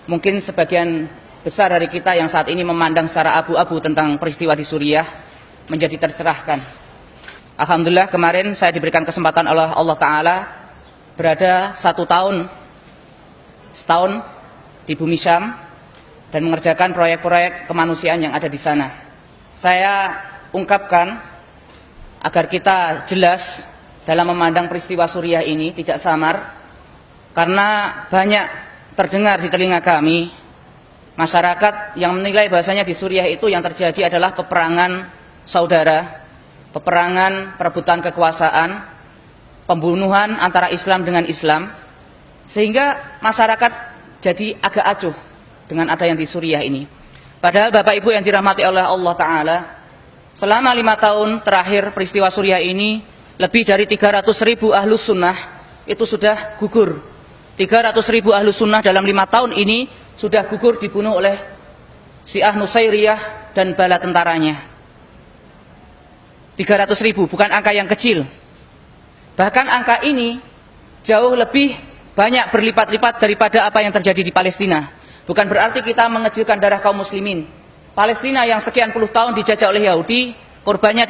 Mungkin sebagian besar dari kita yang saat ini memandang secara abu-abu tentang peristiwa di Suriah menjadi tercerahkan. Alhamdulillah kemarin saya diberikan kesempatan oleh Allah Ta'ala berada setahun di bumi Syam dan mengerjakan proyek-proyek kemanusiaan yang ada di sana. Saya ungkapkan agar kita jelas dalam memandang peristiwa Suriah ini tidak samar, karena banyak terdengar di telinga kami masyarakat yang menilai bahasanya di Suriah itu yang terjadi adalah peperangan saudara, peperangan perebutan kekuasaan, pembunuhan antara Islam dengan Islam, sehingga masyarakat jadi agak acuh dengan ada yang di Suriah ini. Padahal Bapak Ibu yang dirahmati oleh Allah Ta'ala, selama 5 tahun terakhir peristiwa Suriah ini, lebih dari 300.000 ahlus sunnah itu sudah gugur. 300.000 ahlus sunnah dalam 5 tahun ini sudah gugur dibunuh oleh Syiah Nusairiyah dan bala tentaranya. 300.000 bukan angka yang kecil. Bahkan angka ini jauh lebih banyak berlipat-lipat daripada apa yang terjadi di Palestina. Bukan berarti kita mengecilkan darah kaum muslimin. Palestina yang sekian puluh tahun dijajah oleh Yahudi, korbannya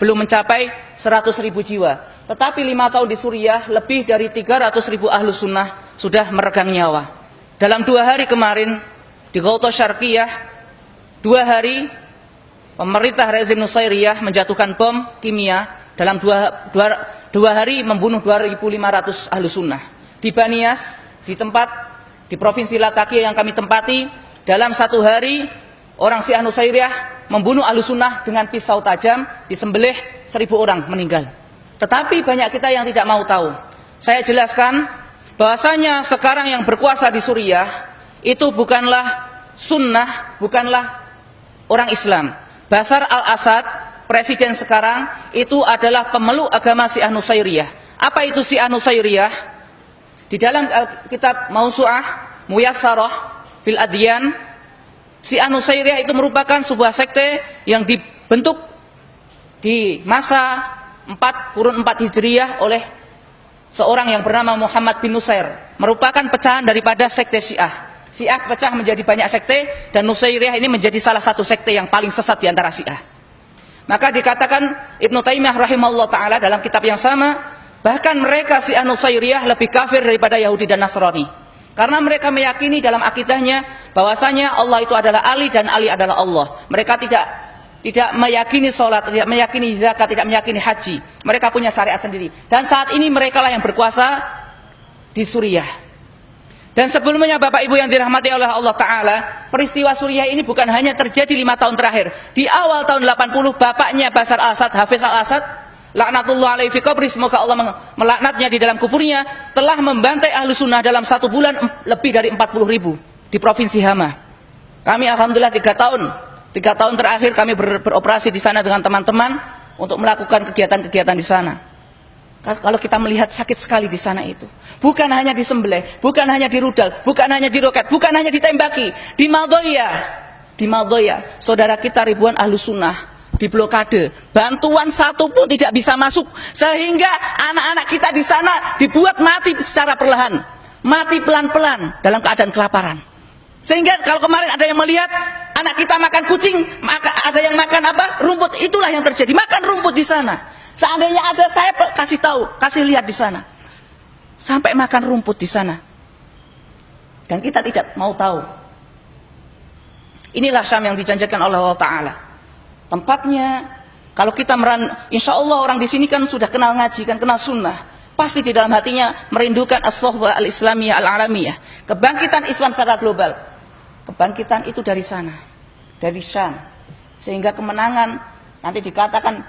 belum mencapai 100.000 jiwa. Tetapi 5 tahun di Suriah, lebih dari 300.000 ahlus sunnah sudah meregang nyawa. Dalam 2 hari kemarin di Ghouta Syarqiyah, 2 hari pemerintah rezim Nusairiyah menjatuhkan bom kimia. Dalam 2 hari membunuh 2.500 ahlus sunnah. Di Banias, di provinsi Latakia yang kami tempati, dalam 1 hari orang Syiah Nusairiyah membunuh ahlus sunnah dengan pisau tajam, disembelih 1.000 orang meninggal. Tetapi banyak kita yang tidak mau tahu. Saya jelaskan bahwasanya sekarang yang berkuasa di Suriah itu bukanlah sunnah, bukanlah orang Islam. Bashar al-Assad, presiden sekarang, itu adalah pemeluk agama Syiah Nusairiyah. Apa itu Syiah Nusairiyah? Di dalam kitab Mausu'ah Muyassarah fil Adyan, Syiah Nusairiyah itu merupakan sebuah sekte yang dibentuk di masa 4 Hijriyah oleh seorang yang bernama Muhammad bin Nusair. Merupakan pecahan daripada sekte Syiah. Syiah pecah menjadi banyak sekte, dan Nusairiyah ini menjadi salah satu sekte yang paling sesat di antara Syiah. Maka dikatakan Ibnu Taimiyah rahimahullah ta'ala dalam kitab yang sama, bahkan mereka Syiah Nusairiyah lebih kafir daripada Yahudi dan Nasrani. Karena mereka meyakini dalam akidahnya bahwasanya Allah itu adalah Ali dan Ali adalah Allah. Mereka tidak meyakini sholat, tidak meyakini zakat, tidak meyakini haji. Mereka punya syariat sendiri. Dan saat ini mereka lah yang berkuasa di Suriah. Dan sebelumnya Bapak Ibu yang dirahmati oleh Allah Ta'ala, peristiwa Suriah ini bukan hanya terjadi 5 tahun terakhir. Di awal tahun 80, bapaknya Bashar al-Assad, Hafiz al-Assad, laknatullah alaihi fi qabri, semoga Allah melaknatnya di dalam kuburnya, telah membantai ahlu sunnah dalam 1 bulan lebih dari 40.000 di provinsi Hama. Kami alhamdulillah 3 tahun terakhir kami beroperasi di sana dengan teman-teman untuk melakukan kegiatan-kegiatan di sana. Kalau kita melihat sakit sekali di sana itu, bukan hanya disembelih, bukan hanya dirudal, bukan hanya diroket, bukan hanya ditembaki. Di Maldoya, saudara kita ribuan ahlu sunnah diblokade, bantuan satu pun tidak bisa masuk, sehingga anak-anak kita di sana dibuat mati secara perlahan, mati pelan-pelan dalam keadaan kelaparan. Sehingga kalau kemarin ada yang melihat anak kita makan kucing, maka ada yang makan apa? Rumput. Itulah yang terjadi, makan rumput di sana. Seandainya ada, saya kasih lihat di sana, sampai makan rumput di sana. Dan kita tidak mau tahu. Inilah Syam yang dijanjikan oleh Allah Ta'ala. Tempatnya, kalau kita insya Allah orang di sini kan sudah kenal ngaji, kan kenal sunnah. Pasti di dalam hatinya merindukan as-sohbah al-islamiyah al-alamiyah. Kebangkitan Islam secara global. Kebangkitan itu dari sana, dari Syam. Sehingga kemenangan, nanti dikatakan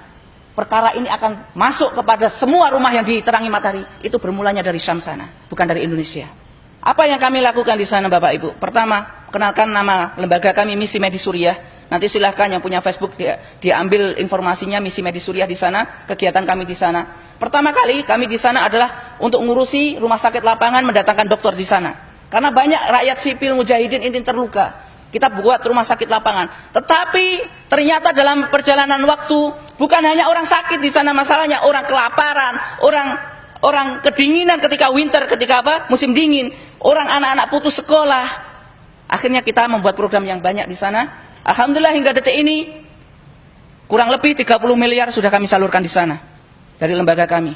perkara ini akan masuk kepada semua rumah yang diterangi matahari. Itu bermulanya dari Syam sana, bukan dari Indonesia. Apa yang kami lakukan di sana Bapak Ibu? Pertama, kenalkan nama lembaga kami, Misi Medis Suriah. Nanti silahkan yang punya Facebook diambil informasinya, Misi Medis Suriah di sana, kegiatan kami di sana. Pertama kali kami di sana adalah untuk ngurusi rumah sakit lapangan, mendatangkan dokter di sana. Karena banyak rakyat sipil mujahidin ini terluka. Kita buat rumah sakit lapangan. Tetapi ternyata dalam perjalanan waktu, bukan hanya orang sakit di sana masalahnya, orang kelaparan, orang kedinginan ketika winter, ketika musim dingin. orang anak-anak putus sekolah. Akhirnya kita membuat program yang banyak di sana. Alhamdulillah hingga detik ini kurang lebih 30 miliar sudah kami salurkan di sana dari lembaga kami.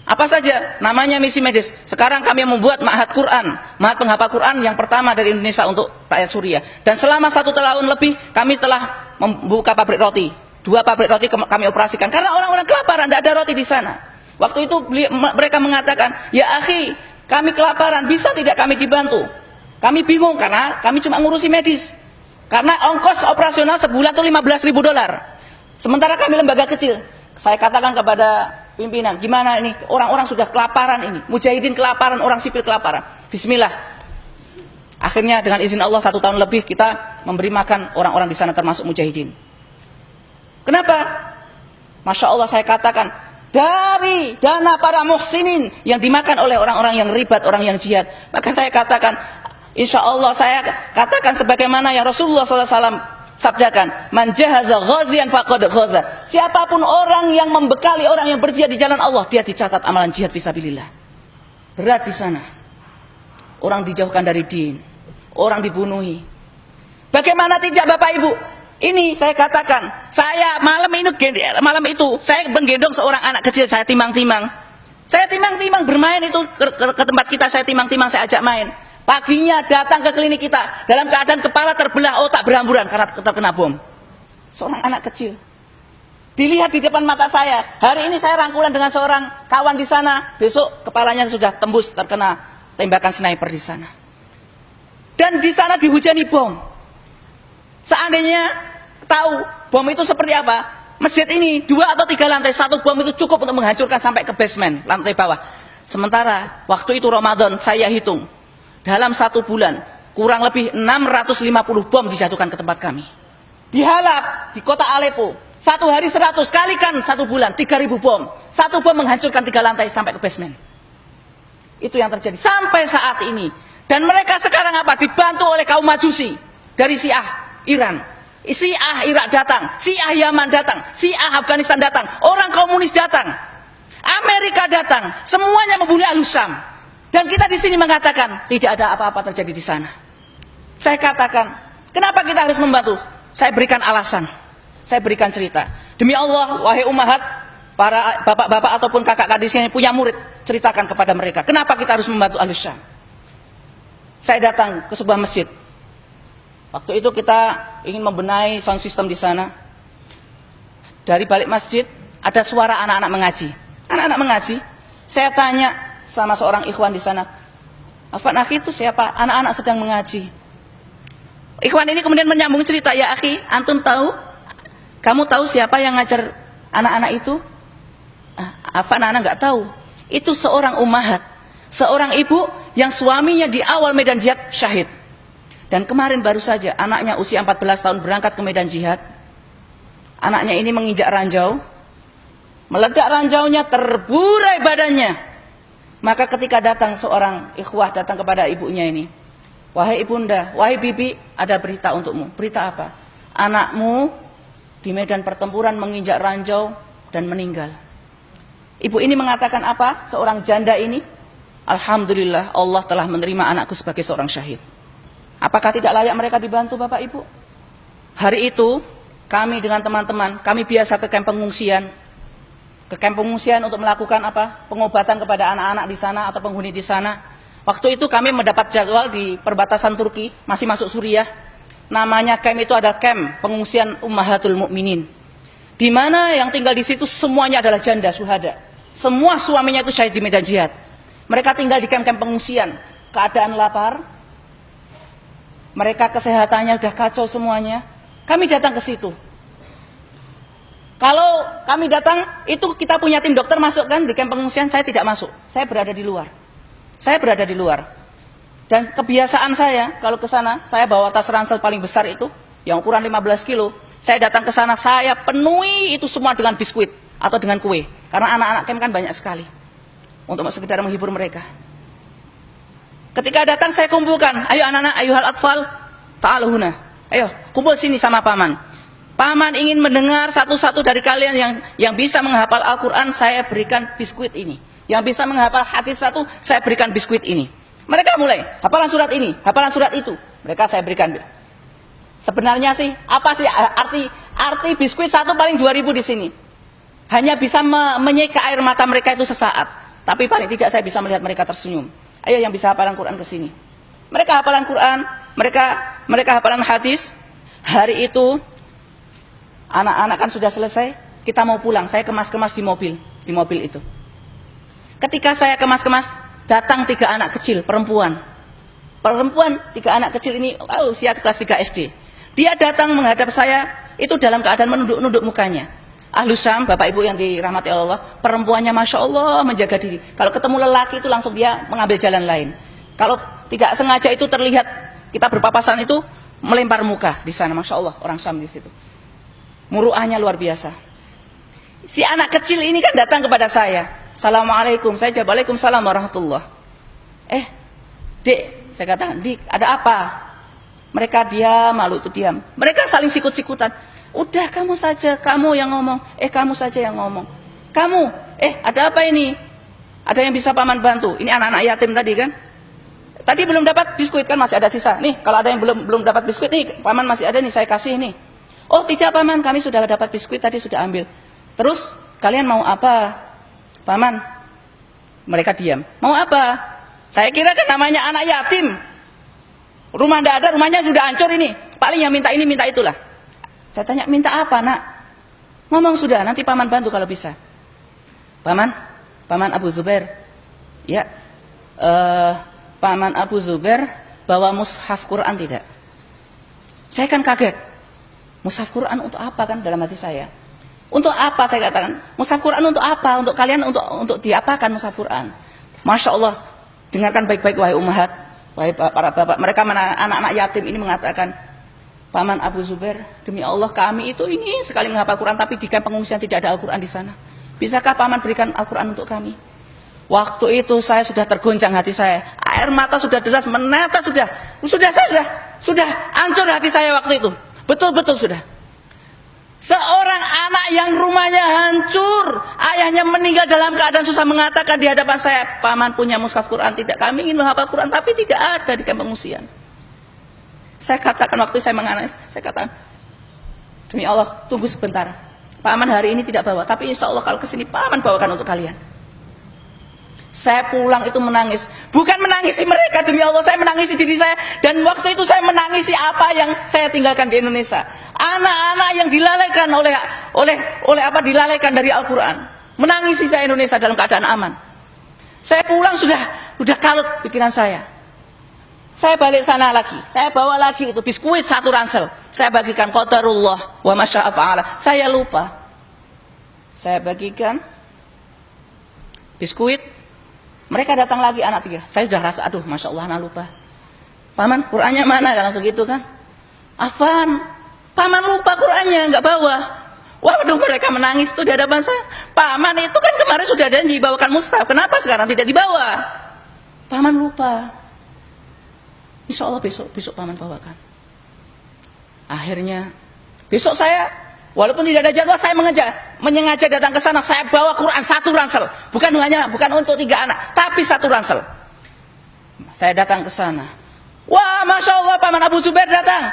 Apa saja? Namanya misi medis. Sekarang kami membuat ma'had Quran, ma'had penghafal Quran yang pertama dari Indonesia untuk rakyat Suriah. Dan selama 1 tahun lebih kami telah membuka pabrik roti. 2 pabrik roti kami operasikan karena orang-orang kelaparan, tidak ada roti di sana. Waktu itu mereka mengatakan, ya akhi, kami kelaparan, bisa tidak kami dibantu? Kami bingung karena kami cuma ngurusi medis. Karena ongkos operasional sebulan itu $15.000. Sementara kami lembaga kecil. Saya katakan kepada pimpinan, gimana ini? Orang-orang sudah kelaparan ini. Mujahidin kelaparan, orang sipil kelaparan. Bismillah. Akhirnya dengan izin Allah 1 tahun lebih kita memberi makan orang-orang di sana termasuk mujahidin. Kenapa? Masya Allah saya katakan, dari dana para muhsinin yang dimakan oleh orang-orang yang ribat, orang yang jihad. Maka saya katakan, insya Allah saya katakan sebagaimana yang Rasulullah SAW sabdakan, man jahaza ghazian faqad ghaza. Siapapun orang yang membekali orang yang berjihad di jalan Allah, dia dicatat amalan jihad fisabilillah. Berat di sana. Orang dijauhkan dari din, orang dibunuhi. Bagaimana tidak Bapak Ibu? Ini saya katakan, saya malam itu saya menggendong seorang anak kecil, saya timang-timang. Saya timang-timang bermain itu ke tempat kita, saya timang-timang, saya ajak main. Paginya datang ke klinik kita dalam keadaan kepala terbelah, otak berhamburan karena terkena bom. Seorang anak kecil. Dilihat di depan mata saya. Hari ini saya rangkulan dengan seorang kawan di sana. Besok kepalanya sudah tembus terkena tembakan sniper di sana. Dan di sana dihujani bom. Seandainya tahu bom itu seperti apa, masjid ini 2 atau 3 lantai, 1 bom itu cukup untuk menghancurkan sampai ke basement, lantai bawah. Sementara waktu itu Ramadan, saya hitung. Dalam 1 bulan, kurang lebih 650 bom dijatuhkan ke tempat kami. Di Halab, di kota Aleppo, 1 hari 100, kalikan 1 bulan, 3.000 bom. 1 bom menghancurkan 3 lantai sampai ke basement. Itu yang terjadi sampai saat ini. Dan mereka sekarang apa? Dibantu oleh kaum Majusi dari Syiah Iran. Syiah Irak datang, Syiah Yaman datang, Syiah Afghanistan datang, orang komunis datang, Amerika datang, semuanya membunuh Ahlus Syam. Dan kita di sini mengatakan tidak ada apa-apa terjadi di sana. Saya katakan, kenapa kita harus membantu? Saya berikan alasan, saya berikan cerita. Demi Allah, wahai ummahat, para bapak-bapak ataupun kakak-kakak di sini punya murid, ceritakan kepada mereka, kenapa kita harus membantu Ahlus Syam. Saya datang ke sebuah masjid. Waktu itu kita ingin membenahi sound system di sana. Dari balik masjid ada suara anak-anak mengaji. Anak-anak mengaji. Saya tanya sama seorang ikhwan di sana, Afan akhi itu siapa? Anak-anak sedang mengaji. Ikhwan ini kemudian menyambung cerita, ya akhi, antum tahu? Kamu tahu siapa yang ngajar anak-anak itu? Afan anak nggak tahu. Itu seorang ummahat, seorang ibu yang suaminya di awal medan jihad syahid. Dan kemarin baru saja anaknya usia 14 tahun berangkat ke medan jihad. Anaknya ini menginjak ranjau, meledak ranjaunya, terburai badannya. Maka ketika datang seorang ikhwah datang kepada ibunya ini, wahai ibunda, wahai bibi, ada berita untukmu. Berita apa? Anakmu di medan pertempuran menginjak ranjau dan meninggal. Ibu ini mengatakan apa? Seorang janda ini, alhamdulillah Allah telah menerima anakku sebagai seorang syahid. Apakah tidak layak mereka dibantu Bapak Ibu? Hari itu kami dengan teman-teman, kami biasa ke kamp pengungsian. Ke kamp pengungsian untuk melakukan apa? Pengobatan kepada anak-anak di sana atau penghuni di sana. Waktu itu kami mendapat jadwal di perbatasan Turki, masih masuk Suriah. Namanya camp itu ada camp pengungsian Ummahatul Mukminin. Di mana yang tinggal di situ semuanya adalah janda syuhada. Semua suaminya itu syahid di medan jihad. Mereka tinggal di camp-camp pengungsian, keadaan lapar. Mereka kesehatannya sudah kacau semuanya. Kami datang ke situ. Kalau kami datang, itu kita punya tim dokter masuk kan di kamp pengungsian, saya tidak masuk. Saya berada di luar. Saya berada di luar. Dan kebiasaan saya, kalau ke sana, saya bawa tas ransel paling besar itu, yang ukuran 15 kilo. Saya datang ke sana, saya penuhi itu semua dengan biskuit atau dengan kue. Karena anak-anak camp kan banyak sekali. Untuk sekedar menghibur mereka. Ketika datang saya kumpulkan, ayo anak-anak, ayo hal atfal, ta'alu huna. Ayo, kumpul sini sama paman. Paman ingin mendengar satu-satu dari kalian yang bisa menghafal Al-Quran, saya berikan biskuit ini. Yang bisa menghafal hadis satu, saya berikan biskuit ini. Mereka mulai hafalan surat ini, hafalan surat itu. Mereka saya berikan. Sebenarnya sih apa sih arti biskuit satu paling 2.000 di sini? Hanya bisa menyeka air mata mereka itu sesaat. Tapi paling tidak saya bisa melihat mereka tersenyum. Ayo yang bisa hafalan Quran ke sini. Mereka hafalan Quran, mereka hafalan hadis. Hari itu anak-anak kan sudah selesai, kita mau pulang. Saya kemas-kemas di mobil itu. Ketika saya kemas-kemas, datang 3 anak kecil perempuan. 3 anak kecil ini usia kelas 3 SD. Dia datang menghadap saya itu dalam keadaan menunduk-nunduk mukanya. Ahlus Syam, Bapak Ibu yang dirahmati Allah, perempuannya Masya Allah menjaga diri. Kalau ketemu lelaki itu langsung dia mengambil jalan lain. Kalau tidak sengaja itu terlihat kita berpapasan itu melempar muka di sana. Masya Allah orang Syam di situ. Muruahnya luar biasa. Si anak kecil ini kan datang kepada saya. Assalamualaikum. Saya jawab Waalaikumsalam warahmatullah. Dek, saya katakan, Dik, ada apa? Mereka diam, malu itu diam. Mereka saling sikut-sikutan. Udah kamu saja, kamu yang ngomong. Kamu saja yang ngomong. Kamu, ada apa ini? Ada yang bisa paman bantu? Ini anak-anak yatim tadi kan? Tadi belum dapat biskuit kan, masih ada sisa. Nih, kalau ada yang belum dapat biskuit nih, paman masih ada nih, saya kasih nih. Oh tidak paman, kami sudah dapat biskuit tadi, sudah ambil. Terus kalian mau apa? Paman, mereka diam. Mau apa? Saya kira kan namanya anak yatim. Rumah tidak ada, rumahnya sudah hancur ini. Paling yang minta ini, minta itulah. Saya tanya, minta apa nak? Ngomong sudah, nanti paman bantu kalau bisa. Paman Abu Zubair. Ya, Paman Abu Zubair bawa mushaf Quran tidak? Saya kan kaget. Mushaf Quran untuk apa kan dalam hati saya? Untuk apa saya katakan? Mushaf Quran untuk apa? Untuk kalian untuk diapakan mushaf Quran? Masya Allah, dengarkan baik-baik wahai ummahat, wahai para bapak. Mereka anak-anak yatim ini mengatakan, Paman Abu Zubair, demi Allah kami itu ingin sekali menghafal Quran, tapi di kamp pengungsian tidak ada Al-Quran di sana. Bisakah Paman berikan Al-Quran untuk kami? Waktu itu saya sudah tergoncang hati saya. Air mata sudah deras menetes sudah hancur hati saya waktu itu. Betul-betul sudah. Seorang anak yang rumahnya hancur, ayahnya meninggal dalam keadaan susah, mengatakan di hadapan saya, Paman punya mushaf Quran tidak? Kami ingin menghafal Quran tapi tidak ada di kamp pengungsian. Saya katakan waktu saya menangis, saya katakan, demi Allah, tunggu sebentar. Paman hari ini tidak bawa, tapi insya Allah kalau kesini Paman bawakan untuk kalian. Saya pulang itu menangis, bukan menangisi mereka, demi Allah saya menangisi diri saya. Dan waktu itu saya menangisi apa yang saya tinggalkan di Indonesia. Anak-anak yang dilalaikan dilalaikan dari Al-Quran. Menangisi saya Indonesia dalam keadaan aman. Saya pulang sudah kalut pikiran saya. Saya balik sana lagi, saya bawa lagi itu biskuit 1 ransel. Saya bagikan qadarullah wa masya'a fa'ala. Saya lupa. Saya bagikan biskuit. Mereka datang lagi anak 3. Saya sudah rasa, aduh Masya Allah anak lupa. Paman Qurannya mana? Langsung gitu kan. Afan, Paman lupa Qurannya, nggak bawa. Waduh mereka menangis tuh di hadapan saya. Paman itu kan kemarin sudah ada yang dibawakan mushaf, kenapa sekarang tidak dibawa? Paman lupa. Insya Allah besok Paman bawakan. Akhirnya besok saya, walaupun tidak ada jadwal, saya menyengaja datang ke sana. Saya bawa Quran 1 ransel, bukan untuk 3 anak, tapi 1 ransel. Saya datang ke sana. Wah, Masya Allah, Paman Abu Zubair datang.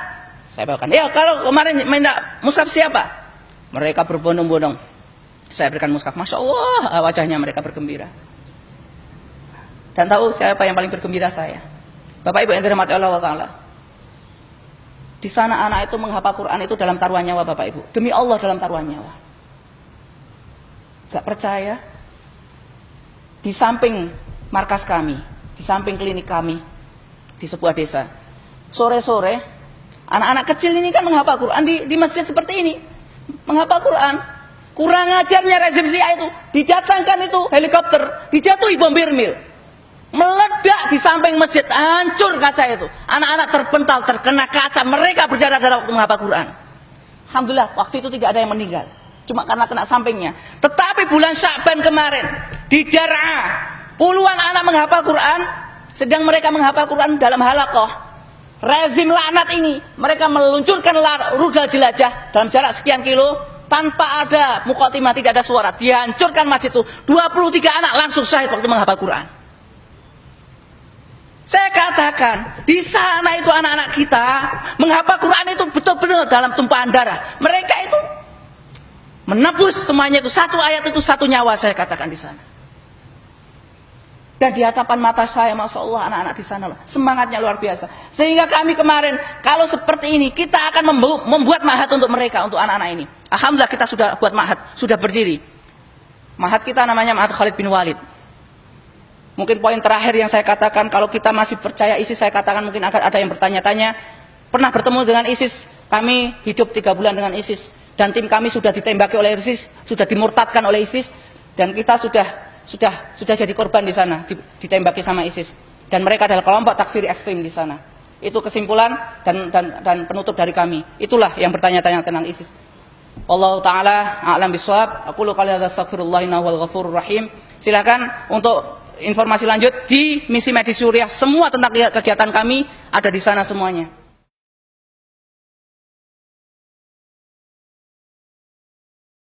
Saya bawakan. Ya, kalau kemarin minta mushaf siapa? Mereka berbondong-bondong. Saya berikan mushaf. Masya Allah, wajahnya mereka bergembira. Dan tahu siapa yang paling bergembira? Saya. Bapak Ibu yang dirahmati Allah Ta'ala. Di sana anak itu menghafal Quran itu dalam taruhan nyawa, Bapak Ibu. Demi Allah dalam taruhan nyawa. Gak percaya? Di samping markas kami, di samping klinik kami, di sebuah desa, sore-sore, anak-anak kecil ini kan menghafal Quran di masjid seperti ini. Menghafal Quran. Kurang ajarnya rezim Syiah itu. Didatangkan itu helikopter, dijatuhi bom Birmil. Meledak di samping masjid, hancur kaca itu. Anak-anak terpental, terkena kaca. Mereka berdarah-darah waktu menghafal Quran. Alhamdulillah waktu itu tidak ada yang meninggal, cuma karena kena sampingnya. Tetapi bulan Sya'ban kemarin di Dar'a, puluhan anak menghafal Quran. Sedang mereka menghafal Quran dalam halaqah. Rezim laknat ini, mereka meluncurkan rudal jelajah dalam jarak sekian kilo tanpa ada muqaddimah, tidak ada suara. Dihancurkan masjid itu. 23 anak langsung syahid waktu menghafal Quran. Saya katakan, di sana itu anak-anak kita menghafal Quran itu betul-betul dalam tumpahan darah. Mereka itu menebus semuanya itu, satu ayat itu satu nyawa, saya katakan di sana. Dan di hadapan mata saya, Masya Allah, anak-anak di sana semangatnya luar biasa. Sehingga kami kemarin, kalau seperti ini, kita akan membuat ma'had untuk mereka, untuk anak-anak ini. Alhamdulillah kita sudah buat ma'had, sudah berdiri. Ma'had kita namanya Ma'had Khalid bin Walid. Mungkin poin terakhir yang saya katakan, kalau kita masih percaya ISIS, saya katakan mungkin akan ada yang bertanya-tanya, pernah bertemu dengan ISIS, kami hidup 3 bulan dengan ISIS. Dan tim kami sudah ditembaki oleh ISIS, sudah dimurtadkan oleh ISIS, dan kita sudah jadi korban di sana, ditembaki sama ISIS. Dan mereka adalah kelompok takfiri ekstrim di sana. Itu kesimpulan dan penutup dari kami. Itulah yang bertanya-tanya tentang ISIS. Wallahu taala a'lam bishawab. Aku lu kali astaghfirullah innahu wal ghafurur rahim. Silakan untuk informasi lanjut di misi medis Suriah, semua tentang kegiatan kami ada di sana semuanya.